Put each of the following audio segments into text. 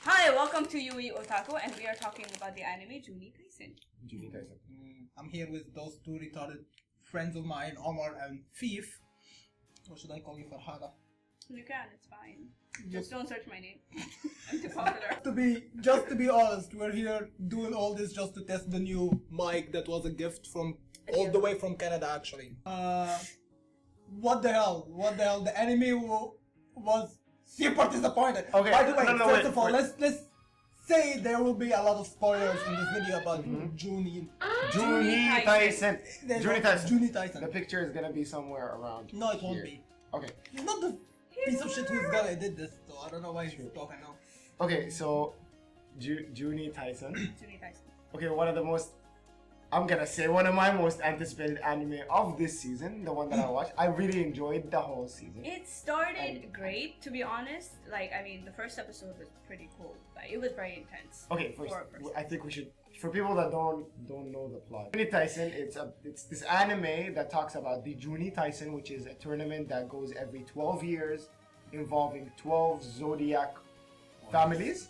Hi, welcome to Yui Otaku, and we are talking about the anime Juuni Taisen. Juuni Taisen. I'm here with those two retarded friends of mine, Omar and Thief. Or should I call you Farhada? You can, it's fine. Just don't search my name. I'm too popular. To be honest, we're here doing all this just to test the new mic that was a gift from all the way from Canada, actually. What the hell? The anime was super disappointed. Okay, By the way, first of all, wait. let's say there will be a lot of spoilers in this video about Juuni Taisen. Juuni Taisen. The picture is gonna be somewhere around. No, it won't here. be. Okay. He's not the piece of shit who's gonna did this, so I don't know why he's talking now. Okay, so Juuni Taisen. Juuni Taisen. Okay, one of my most anticipated anime of this season, the one that I watched. I really enjoyed the whole season. It started great, to be honest. The first episode was pretty cool, but it was very intense. Okay, first, I think we should, for people that don't know the plot. Juuni Taisen, it's this anime that talks about the Juuni Taisen, which is a tournament that goes every 12 years, involving 12 zodiac families.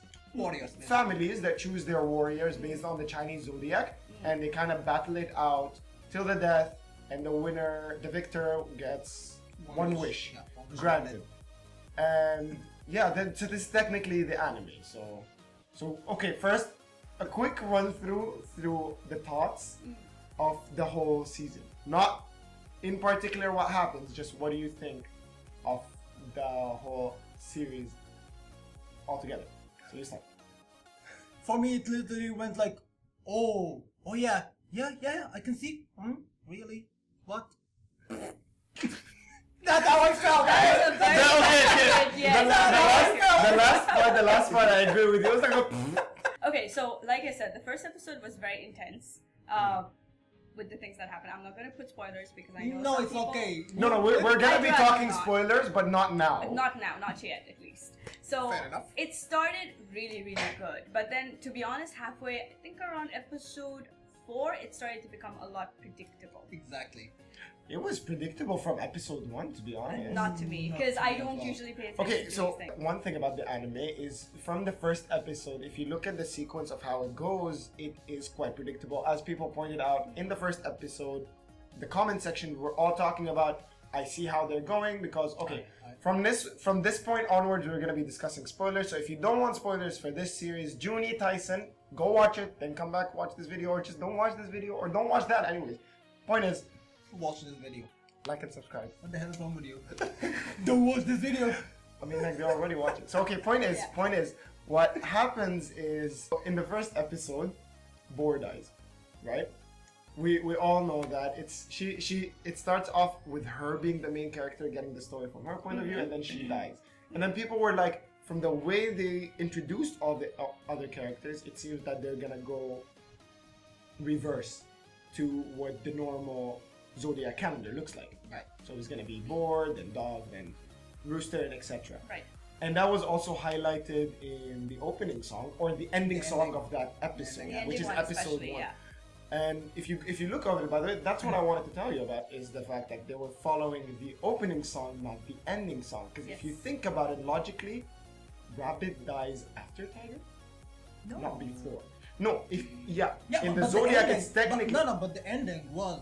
Families that choose their warriors based on the Chinese zodiac, and they kind of battle it out till the death, and the victor gets one wish granted. And yeah, so this is technically the anime. So okay, first a quick run through the thoughts of the whole season. Not in particular what happens, just what do you think of the whole series altogether? So you start. For me, it literally went like, oh yeah, I can see. Really? What? That's how I felt. The last part, I agree with you. It was like Okay, so like I said, the first episode was very intense. With the things that happened, I'm not gonna put spoilers because I know. No, some it's people... okay. No, we're gonna be talking not. spoilers, but not now. Not now, not yet, at least. So Fair enough. it started really good, but then to be honest, halfway, I think around episode 4, it started to become a lot predictable. Exactly. It was predictable from episode 1, to be honest. Not to me, because I don't usually pay attention Okay, to so these things. one thing about the anime is from the first episode, if you look at the sequence of how it goes, it is quite predictable. As people pointed out in the first episode, the comment section were all talking about, I see how they're going, because okay, from this point onwards, we're gonna be discussing spoilers. So if you don't want spoilers for this series, Juuni Taisen, go watch it, then come back, watch this video, or just don't watch this video, or don't watch that anyways. Point is, Watch this video. like and subscribe. What the hell is wrong with you? Don't watch this video. I mean, like, they already watch it. So, okay, point is, what happens is, in the first episode, Boar dies, right? We all know that it starts off with her being the main character, getting the story from her point of view, and then she dies. And then people were like, from the way they introduced all the other characters, it seems that they're gonna go reverse to what the normal zodiac calendar looks like. Right. So it's gonna be boar, then dog, then rooster, and etc. Right. And that was also highlighted in the opening song or the ending song of that episode, The which is ending one episode 1. yeah. And if you look over it, by the way, that's what I wanted to tell you about, is the fact that they were following the opening song, not the ending song. Because if you think about it logically, Rabbit dies after Tiger, not before. No, in the zodiac, it's technically But the ending was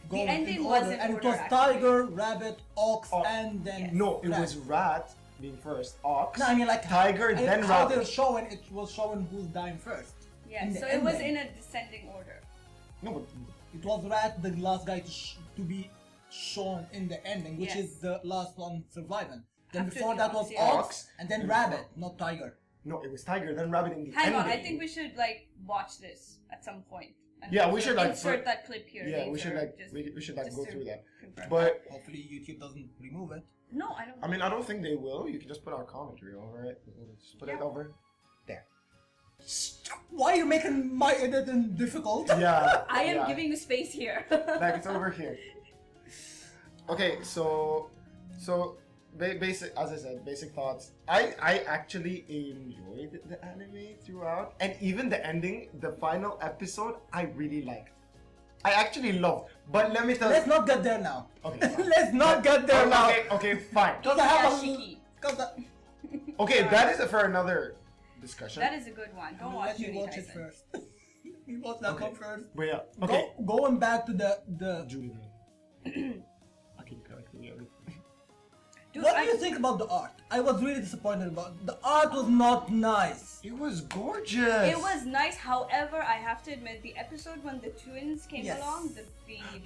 going ending in was order, in and order, it was actually. Tiger, Rabbit, Ox, and then no, it Rat. was Rat being first, Ox. No, I mean like Tiger, and then how Rabbit. they're showing it was showing who's dying first. Yeah, In the so it was ending. in a descending order. No, but It was Rat, the last guy to be shown in the ending, which Yes. is the last one surviving. Then After before the that was Ox, yeah. Ox, and then Rabbit, not Tiger. no, it was Tiger, then Rabbit in the Hang ending. on, I think we should watch this at some point. And Yeah, we should, insert that clip here. Yeah, we later, should just- we should just go to through that. confirm. But Hopefully YouTube doesn't remove it. No, I don't. I mean, I don't think they will. You can just put our commentary over it. Just put it over there. Why are you making my editing difficult? Yeah. I am yeah. giving you space here. Like, it's over here. Okay, so basic, as I said, basic thoughts. I actually enjoyed the anime throughout, and even the ending, the final episode, I really liked. I actually loved. But let me tell Let's you. not get there now. Okay, fine. Let's not get there now. Okay, fine. Because I have Yashiki. Okay, that is for another discussion. That is a good one. Don't watch Let me Juuni watch it Taisen. first. Let me watch that Okay. one first. But yeah, okay. Going back to the Julie. I keep correcting everything. Dude, what do you think about the art? I was really disappointed about it. The art was not nice. It was gorgeous. It was nice, however, I have to admit, the episode when the twins came Yes. along, the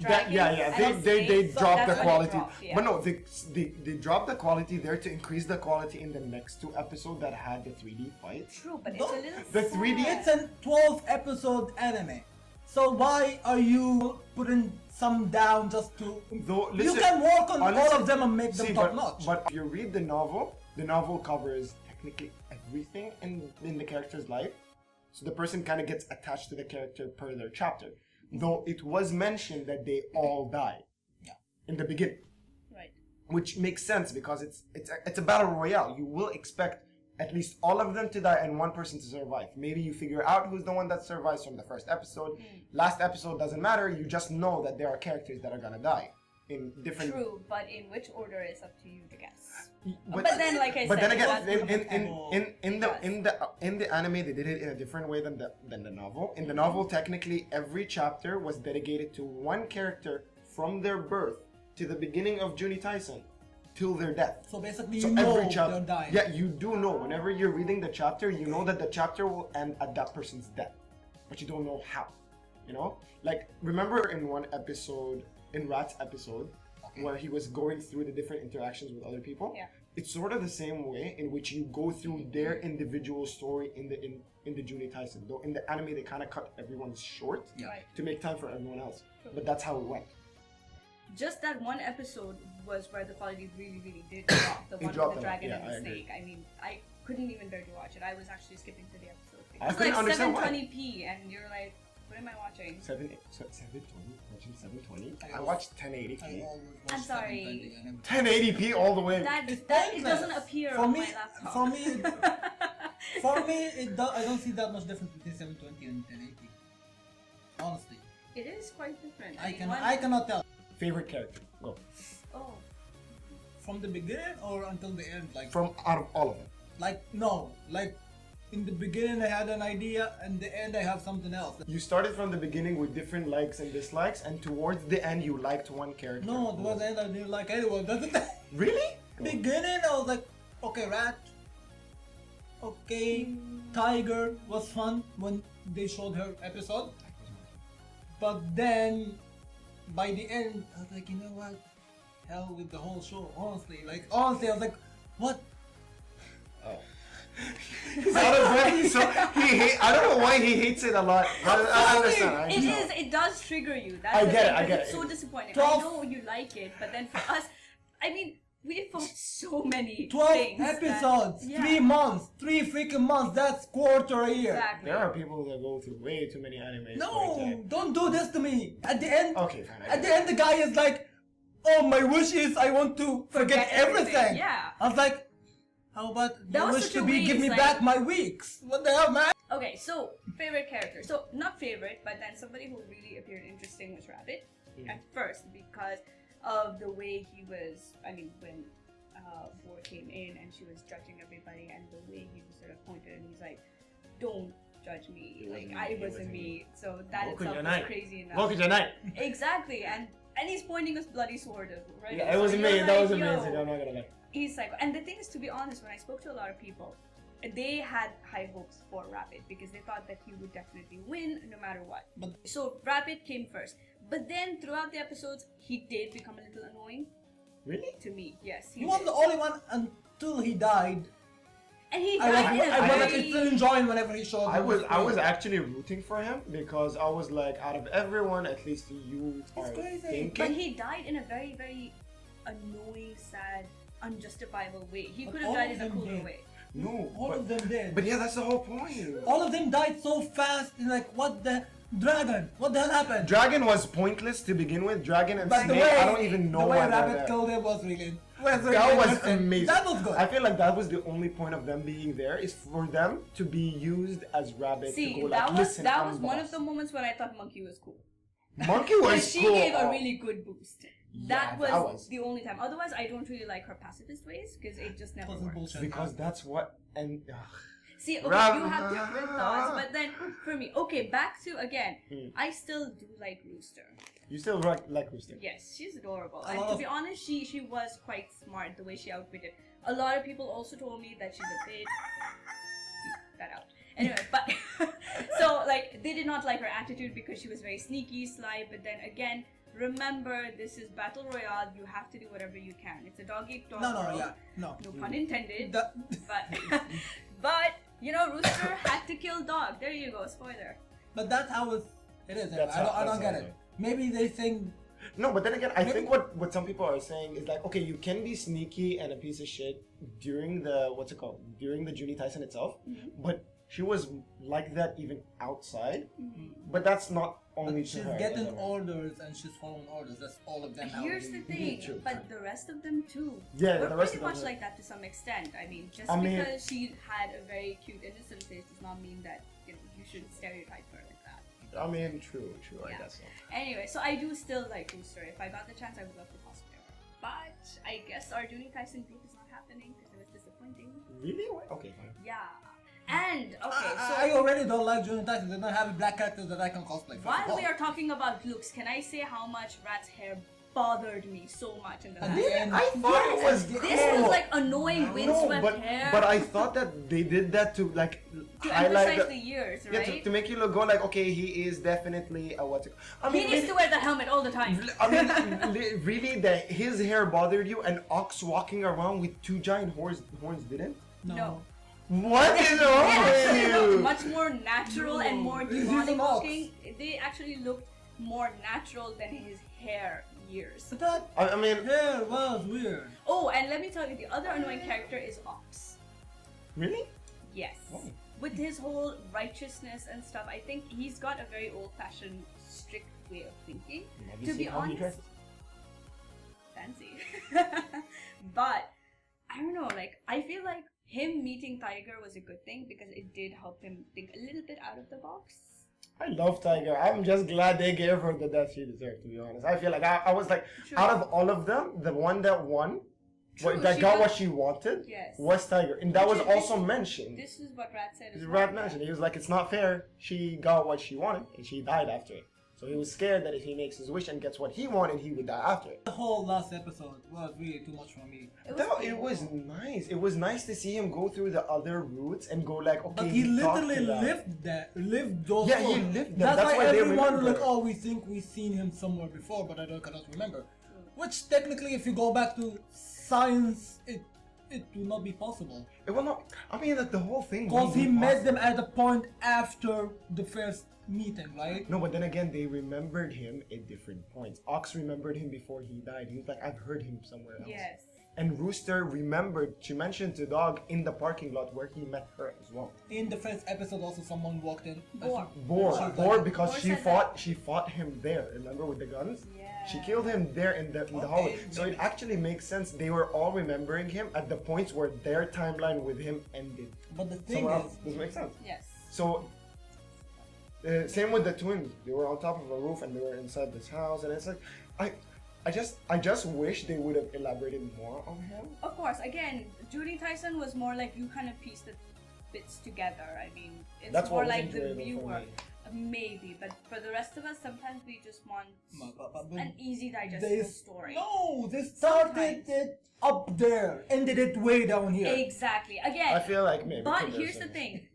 That, dragon, yeah. and They snake, dropped the that's when it quality. dropped, yeah. But no, they dropped the quality there to increase the quality in the next two episodes that had the 3D fights. True, but it's Don't- a little the sad. 3D It's a 12 episode anime. So why are you putting some down just to... Though, you listen, can work on all honestly- of them and make them See, top notch. But if you read the novel covers technically everything in the character's life. So the person kind of gets attached to the character per their chapter. Though it was mentioned that they all die. Yeah. In the beginning. Right. Which makes sense because it's a battle royale. You will expect at least all of them to die and one person to survive. Maybe you figure out who's the one that survives from the first episode. Last episode doesn't matter. You just know that there are characters that are gonna die in different. True, but in which order is up to you to guess. But, But then, like I but said, then it again, does in the anime, they did it in a different way than the novel. In the novel, technically, every chapter was dedicated to one character from their birth to the beginning of Juuni Taisen till their death. So basically So you know every chapter, they're dying. yeah, you do know. Whenever you're reading the chapter, you know that the chapter will end at that person's death, but you don't know how. You know, like remember in one episode, in Rat's episode, where he was going through the different interactions with other people. Yeah. It's sort of the same way in which you go through their individual story in the Juuni Taisen. Though in the anime they kind of cut everyone's short Yeah. Right. to make time for everyone else. But that's how it went. Just that one episode was where the quality really, really did drop. The one dropped with a the lot, dragon yeah, and I the agree. snake. I mean, I couldn't even bear to watch it. I was actually skipping to the episode. I It's couldn't like understand why. 720p, and you're like, what am I watching? 720, watching 720. I I watched I 1080p. always watch I'm sorry. 720 1080p all the way. That It's it pointless. doesn't appear For on me- my laptop. for me- For me, I don't see that much difference between 720 and 1080. Honestly, it is quite different. I mean, one- cannot tell. Favorite character? Go. Oh, From the beginning or until the end, like From out of all of them. like in the beginning I had an idea, and the end I have something else. You started from the beginning with different likes and dislikes, and towards the end you liked one character. No, towards the end I didn't like anyone. Really? Beginning I was like, okay, Rat. Okay, Tiger was fun when they showed her episode. But then, by the end, I was like, you know what? Hell with the whole show. Honestly, I was like, what? Oh. I don't know why he hates it a lot. I understand. I it understand. is. It does trigger you. That's I the get thing, it, I 'cause get it's it. so disappointing. 12 I know you like it, but then for us, I mean, we fought so many 12 things that- episodes, yeah. 3 months, 3 freaking months, that's quarter a year. Exactly. There are people that go through way too many animes. for No, example. don't do this to me. At the end, Okay, fine. at the end the guy is like, oh, my wish is I want to forget everything. Yeah. I was like, how about That your was wish such to a be waste, give me like- back my weeks? What the hell, man? Okay, so favorite character. So not favorite, but then somebody who really appeared interesting was Rabbit at first because of the way he was. I mean, when War came in and she was judging everybody, and the way he was sort of pointed, and he's like, "Don't judge me. It Like wasn't I me, it wasn't wasn't me." So that Look at itself your was night. crazy enough. Look at your night. Exactly, and he's pointing his bloody sword, right? Yeah, it So was you're amazing. That was like, amazing. "Yo." I'm not gonna lie. He's like, and the thing is, to be honest, when I spoke to a lot of people, they had high hopes for Rabbit because they thought that he would definitely win no matter what. But- So Rabbit came first, but then throughout the episodes, he did become a little annoying Really? to me. Yes, He was did. the only one until he died. And he I died in a was very. still enjoying whenever he showed I up was on screen. actually rooting for him because I was like, out of everyone, at least you It's are crazy. thinking. But he died in a very, very annoying, sad, unjustifiable way. He But could have all died of in a them cooler did. way. No, All of them did. But yeah, that's the whole point. all of them died so fast. And like, what the dragon? What the hell happened? Dragon was pointless to begin with. Dragon and But Snake, I don't even know the way why they're Rabbit there. killed him was really. That was amazing. That was good. I feel like that was the only point of them being there is for them to be used as rabbits to go like, that was listen, that I'm was one boss." of the moments when I thought Monkey was cool. Monkey was Because she cool. gave a really good boost. That Yeah, was the only time. Otherwise, I don't really like her pacifist ways because it just never Wasn't works. bullshit. Because that's what and See, okay, Ram- you have different thoughts, but then for me, okay, back to again, I still do like Rooster. you still like Rooster. Yes, she's adorable. I And to love- be honest, she was quite smart the way she outwitted. A lot of people also told me that she's a bit that out. Anyway, but so like they did not like her attitude because she was very sneaky, sly. But then again, remember this is battle royale. You have to do whatever you can. It's a dog eat dog. No, world. no. No pun intended. That- But but you know, Rooster had to kill dog. There you go. Spoiler. But that's how it is. That's I how- don't that's get how it. Maybe they think No, but then again, I think what some people are saying is like, okay, you can be sneaky and a piece of shit during the during the Juuni Taisen itself, but she was like that even outside. But that's not only to she's her. getting that's orders and she's following orders. That's all of them. how Here's they the do thing, it. True, but the rest of them too. Yeah, We're the rest pretty of them much were- like that to some extent. I mean, just I mean- because she had a very cute innocent face does not mean that you should stereotype her like that. I mean, true, I Yeah. guess so. Anyway, so I do still like Rooster. If I got the chance, I would love to cosplay her. But I guess our Juuni Taisen group is not happening because it was disappointing. Really? Okay, fine. Yeah. And okay, so I already don't like Juuni Taisen. They don't have black characters that I can cosplay. first of while all. we are talking about looks, can I say how much Rat's hair bothered me so much in the last Really? episode? I thought it was This cool. was like annoying windswept hair. but I thought that they did that to like to highlight emphasize the years, yeah, right? to make you look go like, okay, he is definitely a what's it? I He mean, needs to wear the helmet all the time. I mean, really, that his hair bothered you, and Ox walking around with two giant horns didn't? No. What is They wrong actually with looked you? much more natural and more He's demonic an ox. looking. They actually looked more natural than his hair years. That I mean, hair was weird. Oh, and let me tell you, the other annoying character is Ox. really? Yes. Oh. With his whole righteousness and stuff, I think he's got a very old-fashioned, strict way of thinking. Have you To seen be how he honest, dresses? fancy. But I don't know, like I feel like him meeting Tiger was a good thing because it did help him think a little bit out of the box. I love Tiger. I'm just glad they gave her the death she deserved, to be honest. I feel like I was like, True. out of all of them, the one that won, True, that she got got- what she wanted, Yes. was Tiger. And that Which was is- also mentioned. This is what Rat said. as Rat well. mentioned. He was like, it's not fair. She got what she wanted, and she died after it. So he was scared that if he makes his wish and gets what he wanted, he would die after it. The whole last episode was really too much for me. It was nice. It was nice to see him go through the other routes and go like, okay, But he talked literally to them. lived those. Yeah, he roles. lived them. That's That's why why they everyone remember. like, oh, we think we've seen him somewhere before, but I cannot remember. Which technically, if you go back to science, it will not be possible. It will not. I mean, like the whole thing. Because would he be met possible. them at a point after the first meeting, right? No, but then again, they remembered him at different points. Ox remembered him before he died. He was like, I've heard him somewhere else. Yes. And Rooster remembered, she mentioned to Dog in the parking lot where he met her as well. In the first episode, also someone walked in. I Boar. think- Boar, she was Boar like, because Boar she said fought him there. Remember with the guns? Yeah. She killed him there in the Okay, hallway. So it maybe. actually makes sense. They were all remembering him at the points where their timeline with him ended. But the thing Somewhere is, else. Does it make sense? Yes. So, same with the twins. They were on top of a roof and they were inside this house, and it's like, I just wish they would have elaborated more on him. Of course, again, Juuni Taisen was more like you kind of piece the bits together. I mean, it's That's more what was like the enjoyable for viewer. me. Maybe, but for the rest of us, sometimes we just want but an easy, they digestible story. No, they started Sometimes. it up there, ended it way down here. Exactly. Again, I feel like maybe. but could here's have the said- thing.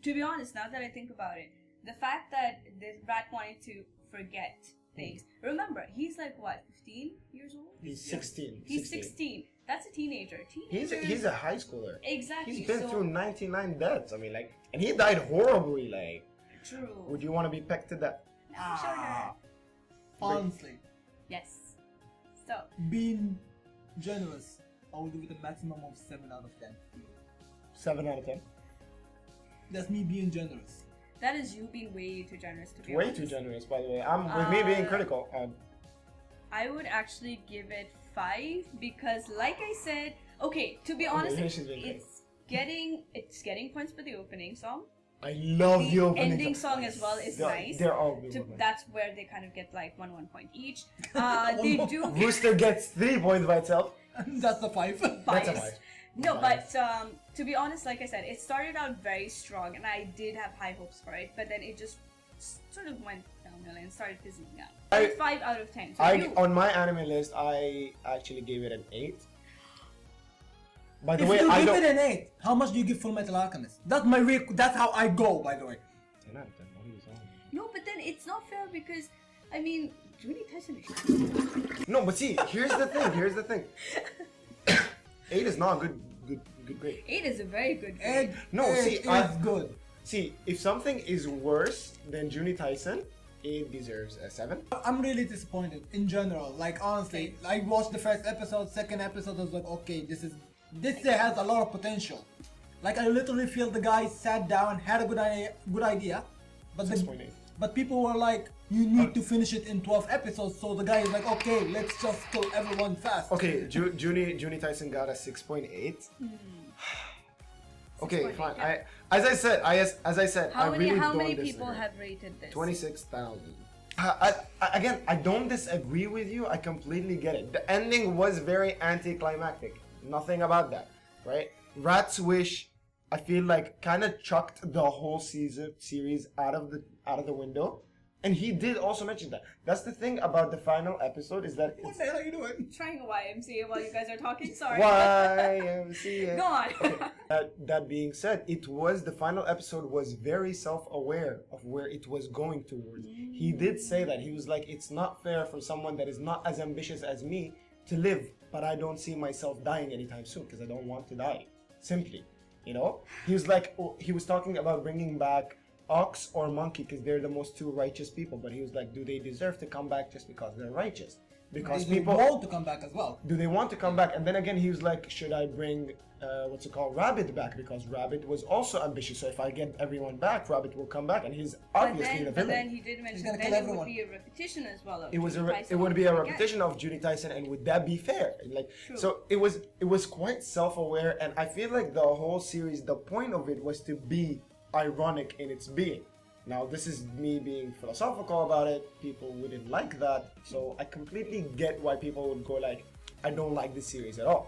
To be honest, now that I think about it, the fact that this rat wanted to forget things. Remember, he's like what, 15 years old? He's 16. He's 16. That's a teenager. He's a high schooler. Exactly. He's been so, through 99 deaths. I mean, like, and he died horribly. Like, True. would you want to be pecked to death? No, sure. Honestly, Yes. So, being generous, I will give it a maximum of 7 out of 10. 7 out of 10. That's me being generous. that is you being way too generous to be Way honest. too generous, by the way. With me being critical. I would actually give it 5 because, like I said, okay, to be honest, yeah, she's been great. it's getting points for the opening song. I love the opening ending song as well is nice. They're all good. That's where they kind of get like 1 point each. They do. Rooster gets 3 points by itself. That's a 5. That's a 5. No, but to be honest, like I said, it started out very strong, and I did have high hopes for it, but then it just sort of went downhill and started fizzling out. It's 5 out of 10. So on my anime list, I actually gave it an 8. By the If way, you I give don't. it an 8, how much do you give Full Metal Alchemist? That's how I go, by the way. 10 out of 10. What are you saying? no, but then it's not fair because I mean, Juuni Taisen is. No, but see, here's the thing. 8 is not a good grade. 8 is a very good grade. It's good. See, if something is worse than Juuni Taisen, it deserves a 7. I'm really disappointed in general. Like honestly, I watched the first episode, second episode, I was like, okay, this has a lot of potential. Like I literally feel the guy sat down, had a good idea, but 6.8. but people were like, you need to finish it in 12 episodes. So the guy is like, okay, let's just kill everyone fast. Okay, Juuni Taisen got a 6.8. Okay, 6.8, fine. yeah. As I said, I really How don't many disagree. people have rated this? 26,000. Again, I don't disagree with you. I completely get it. The ending was very anticlimactic. Nothing about that, right? Rat's Wish, I feel like, kind of chucked the whole series out of the window. And he did also mention that. That's the thing about the final episode is that What the hell are you doing? Trying a YMCA while you guys are talking. Sorry. YMCA. Go on. Okay. That being said, the final episode was very self-aware of where it was going towards. He did say that. He was like, it's not fair for someone that is not as ambitious as me to live, but I don't see myself dying anytime soon because I don't want to die. Simply, you know? He was like, he was talking about bringing back ox or monkey because they're the most two righteous people, but he was like, do they deserve to come back just because they're righteous? Because They people want to come back as well. do they want to come back? And then again, he was like, should I bring Rabbit back? Because Rabbit was also ambitious. So if I get everyone back, Rabbit will come back, and he's obviously the But villain. then he did mention gonna that kill it everyone. would be a repetition as well. Of It was Juuni Taisen it would be a again. repetition of Juuni Taisen, and would that be fair? Like, True. so it was quite self-aware, and I feel like the whole series, the point of it was to be ironic in its being. Now, this is me being philosophical about it. People wouldn't like that, so I completely get why people would go like, I don't like this series at all.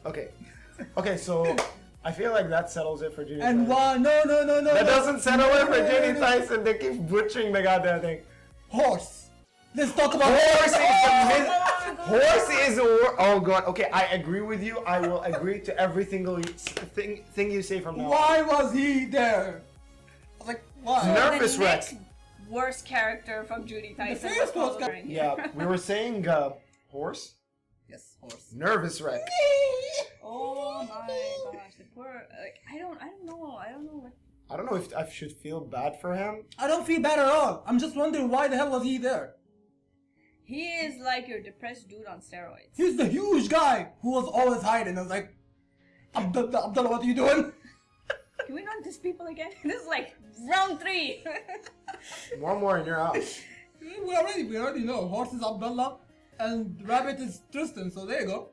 Okay, so I feel like that settles it for Juuni And Taisen. why? No. That doesn't settle it for Juuni Taisen. They keep butchering the goddamn thing. Horse. Let's talk about Horse is a oh god. Okay, I agree with you. I will agree to every single thing you say from now on. Why was he there? I was like, why? No. Nervous the wreck. next worst character from Juuni Taisen. first was worst Wolverine. Yeah, we were saying horse. Yes, horse. Nervous wreck. Oh my gosh, the poor. Like, I don't know what. I don't know if I should feel bad for him. I don't feel bad at all. I'm just wondering why the hell was he there? He is like your depressed dude on steroids. He's the huge guy who was always hiding. I was like, Abdullah, what are you doing? Can we not diss people again? This is like round 3. One more and you're out. We already know. Horse is Abdullah and rabbit is Tristan, so there you go.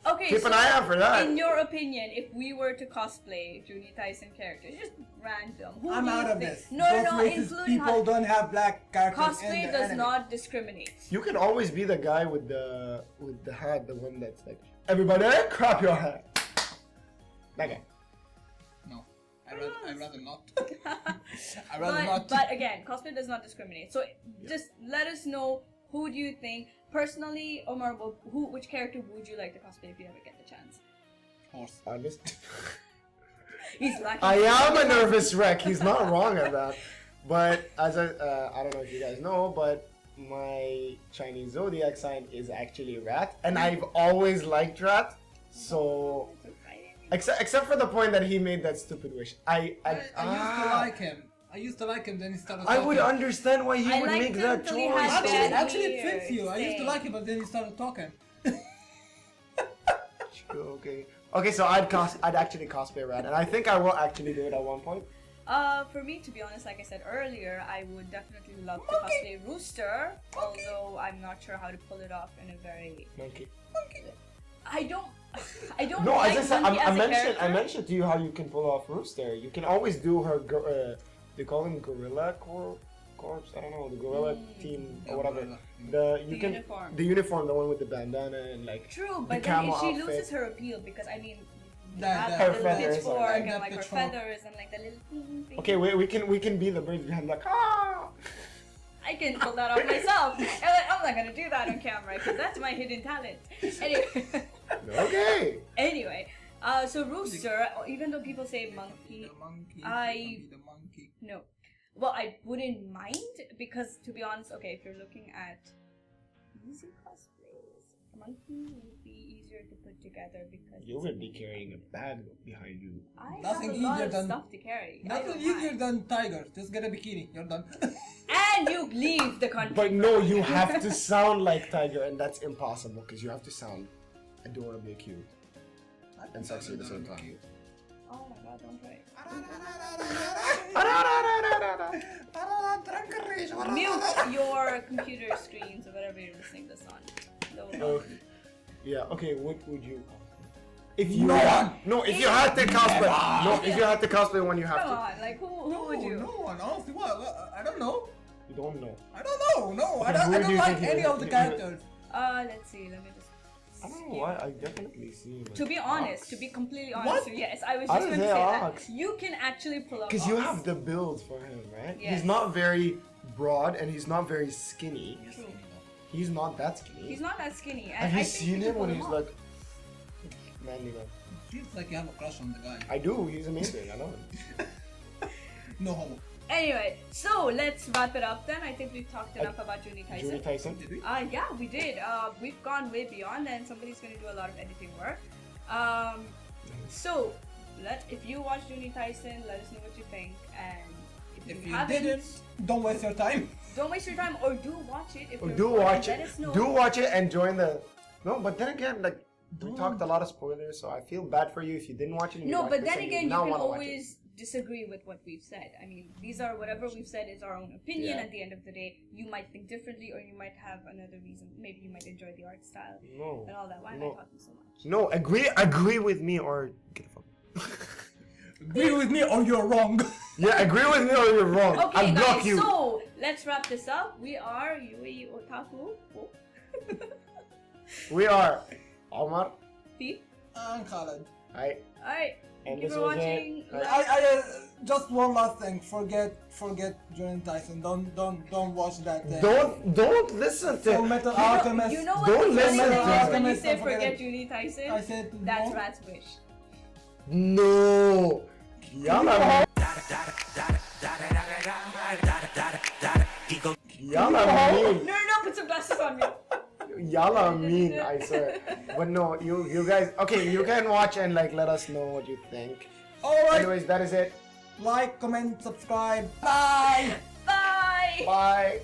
Okay, Keep so an eye out for that. in your opinion, if we were to cosplay Juuni Taisen characters, just random, who I'm do you out of think? this. No, Those no, racist including people don't have black characters in cosplay the does anime. not discriminate. You can always be the guy with the hat, the one that's like, everybody crop your hat. That guy. No, I'd rather not. I'd rather not. But again, cosplay does not discriminate. So just let us know, who do you think personally, Omar, which character would you like to cosplay if you ever get the chance? Horse. He's lucky. I am a nervous wreck. He's not wrong at that. But as I don't know if you guys know, but my Chinese zodiac sign is actually rat, and I've always liked rat. So, except for the point that he made that stupid wish, I used to like him. Then he started. I talking. would understand why he I would liked make him that till he had choice. bad Actually, it fits ears. you. I used to Same. like him, but then he started talking. Okay, so I'd actually cosplay rat, and I think I will actually do it at one point. For me, to be honest, like I said earlier, I would definitely love to cosplay Rooster, although I'm not sure how to pull it off in a very... Monkey. I don't No, like as I said, Monkey as a I character. mentioned to you how you can pull off Rooster. You can always do her. They call him Gorilla Corps. I don't know, the Gorilla team or whatever. Gorilla. The uniform. The uniform, the one with the bandana and like. True, the but then camo she outfit. loses her appeal because I mean, you That- have that- the Her little feathers, pitchfork like and that like her pitchfork. feathers and like the little thing. Okay, we can be the birds behind like ah. I can pull that off myself. I'm not gonna do that on camera because that's my hidden talent. Anyway. Okay. Anyway, so Rooster, even though people say monkey, The monkey. no. Well, I wouldn't mind because, to be honest, okay, if you're looking at easy cosplays, monkey would be easier to put together because You would be carrying a bag behind you. I Nothing have a lot easier of than- stuff to carry. I Nothing don't easier mind. than tiger. Just get a bikini. You're done. And you leave the country. But no, you have to sound like Tiger, and that's impossible because you have to sound adorably cute and sexy at the same time. Oh my god, don't try. Mute your computer screens or whatever you're listening this on. No. Oh, yeah. Okay. What would you? If you No had, one. no, if you had to cosplay, no, if you had to cosplay one, you have Come to. on, like who would you? No one. Honestly, what? I don't know. You don't know. I don't know. No, Okay, I who do don't you like think any you- of the you- characters. Let's see. Let me just. I don't know why. I definitely see him. To be honest, to be completely honest, What? with you, yes, I was How just does going to it say that ox? you can actually pull up. Because you Ox. have the build for him, right? Yes. He's not very broad and he's not very skinny. True. He's not that skinny. He's not that skinny. Have and you I think seen you him can when pull he's off. like manly man? Feels like you have a crush on the guy. I do. He's amazing. I know him. No homo. Anyway, so let's wrap it up then. I think we've talked enough about Juuni Taisen. Juuni Taisen. Did we? Yeah, we did. We've gone way beyond, and somebody's going to do a lot of editing work. So, if you watch Juuni Taisen, let us know what you think. And If you you haven't, didn't, don't waste your time. don't waste your time, or do watch it. If Or you're do bored, watch let it. us know. Do watch it and join the. No, but then again, like we talked a lot of spoilers, so I feel bad for you if you didn't watch it. And you No, watched but this then and again, you now can wanna watch it. always disagree with what we've said. I mean, these are whatever we've said is our own opinion. Yeah. At the end of the day, you might think differently, or you might have another reason. Maybe you might enjoy the art style No. and all that. Why am No. I talking so much? No, agree with me or get the fuck. Agree with me or you're wrong. Yeah, agree with me or you're wrong. Okay, I'll block guys. you. So let's wrap this up. We are UAE Otaku. Oh. We are Omar. Pete. And Khaled. Hi. Alright. And Thank you this for was watching. it. I just one last thing. Forget Juuni Taisen. Don't watch that. Don't listen to. Full Metal Alchemist. You know what Don't the funny listen thing to is him. when you say Don't forget forget it. Juuni Taisen? I said That's no. Rat's wish. No. Yalla. Yalla mean. No, put some glasses on me. Yalla mean, I swear. But no, you guys. Okay, you can watch and like let us know what you think. Alright. Anyways, that is it. Like, comment, subscribe. Bye. Bye. Bye.